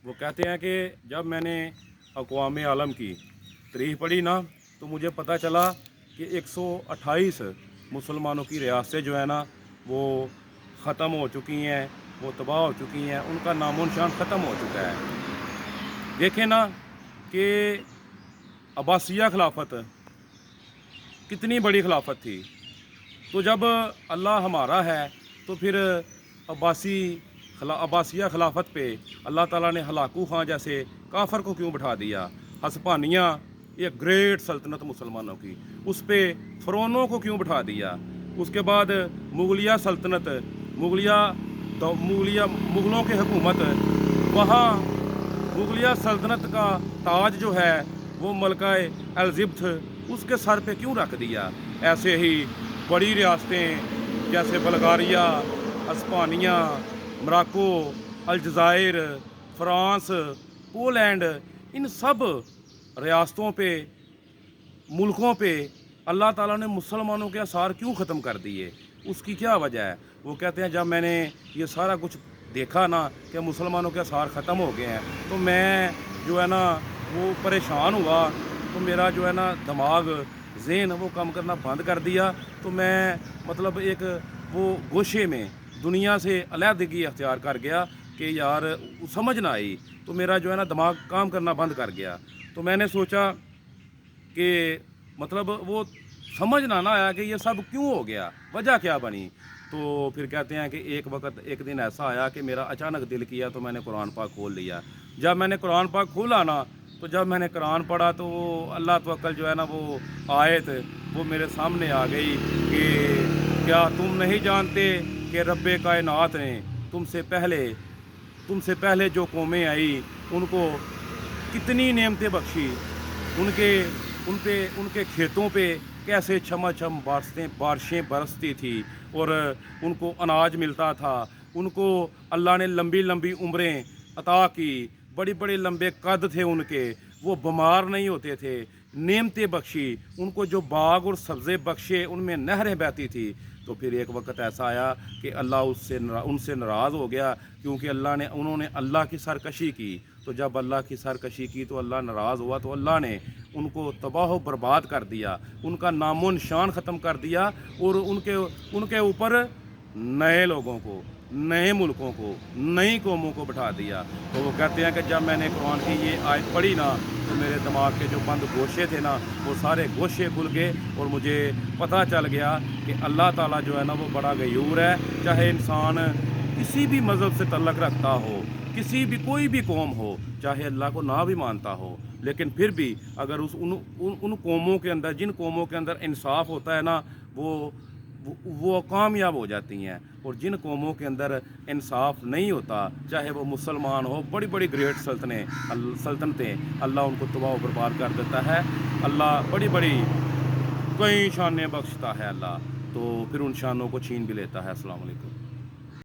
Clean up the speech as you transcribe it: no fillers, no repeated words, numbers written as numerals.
वो कहते हैं कि जब मैंने अक़वाम आलम की तारीख पढ़ी ना, तो मुझे पता चला कि 128 मुसलमानों की रियासतें जो है ना वो ख़त्म हो चुकी हैं, वो तबाह हो चुकी हैं, उनका नामो निशान ख़त्म हो चुका है। देखें ना कि अब्बासिया खिलाफत कितनी बड़ी खिलाफत थी। तो जब अल्लाह हमारा है तो फिर अब्बासिया खिलाफत पे अल्लाह ताला ने हलाकू खां जैसे काफर को क्यों बिठा दिया। हस्पानिया, ये ग्रेट सल्तनत मुसलमानों की, उस पे फ़िरौनों को क्यों बिठा दिया। उसके बाद मुगलिया सल्तनत, मुगलों की हुकूमत, वहाँ मुगलिया सल्तनत का ताज जो है वो मलका एलिज़ाबेथ उसके सर पे क्यों रख दिया। ऐसे ही बड़ी रियासतें जैसे Bulgaria, Hispania, Morocco, अलजायर, France, Poland, इन सब रियासतों पे, मुल्कों पे अल्लाह ताला ने मुसलमानों के आसार क्यों ख़त्म कर दिए। उसकी क्या वजह है। वो कहते हैं जब मैंने ये सारा कुछ देखा ना कि मुसलमानों के आसार ख़त्म हो गए हैं, तो मैं जो है ना वो परेशान हुआ। तो मेरा जो है ना दिमाग, ज़हन वो काम करना बंद कर दिया। तो मैं मतलब एक वो गोशे में दुनिया से अलहदगी अख्तियार कर गया कि यार समझ ना आई। तो मेरा जो है ना दिमाग काम करना बंद कर गया। तो मैंने सोचा कि मतलब वो समझ ना आया कि ये सब क्यों हो गया, वजह क्या बनी। तो फिर कहते हैं कि एक दिन ऐसा आया कि मेरा अचानक दिल किया तो मैंने कुरान पाक खोल लिया। जब मैंने कुरान पाक खोला ना, तो जब मैंने कुरान पढ़ा तो वो अल्लाह तवक्कल जो है ना वो आयत वो मेरे सामने आ गई कि क्या तुम नहीं जानते कि रब्बे कायनात ने तुमसे पहले जो कौमें आई उनको कितनी नेमतें बख्शी। उनके उनके खेतों पे कैसे छमाछम बारिशें बरसती थी और उनको अनाज मिलता था। उनको अल्लाह ने लंबी लंबी उम्रें अता की, बड़ी बड़े लंबे कद थे उनके, वो बीमार नहीं होते थे। नेमतें बख्शी उनको, जो बाग और सब्ज़े बख्शे, उनमें नहरें बहती थी। तो फिर एक वक्त ऐसा आया कि अल्लाह उनसे नाराज़ हो गया, क्योंकि उन्होंने अल्लाह की सरकशी की। तो जब अल्लाह की सरकशी की तो अल्लाह नाराज़ हुआ, तो अल्लाह ने उनको तबाह बर्बाद कर दिया, उनका नामो निशान ख़त्म कर दिया और उनके ऊपर नए लोगों को, नए मुल्कों को, नई कौमों को बिठा दिया। तो वो कहते हैं कि जब मैंने कुरान की ये आयत पढ़ी ना, तो मेरे दिमाग के जो बंद गोशे थे ना वो सारे गोशे खुल गए और मुझे पता चल गया कि अल्लाह ताला जो है ना वो बड़ा गयूर है। चाहे इंसान किसी भी मज़हब से तल्लक़ रखता हो, कोई भी कौम हो, चाहे अल्लाह को ना भी मानता हो, लेकिन फिर भी अगर उन कौमों के अंदर, जिन कौमों के अंदर इंसाफ होता है ना, वो कामयाब हो जाती हैं। और जिन कौमों के अंदर इंसाफ नहीं होता, चाहे वो मुसलमान हो, बड़ी बड़ी ग्रेट सल्तनतें, अल्लाह उनको तबाह बर्बाद कर देता है। अल्लाह बड़ी बड़ी कई शानें बख्शता है अल्लाह, तो फिर उन शानों को छीन भी लेता है। अस्सलाम वालेकुम।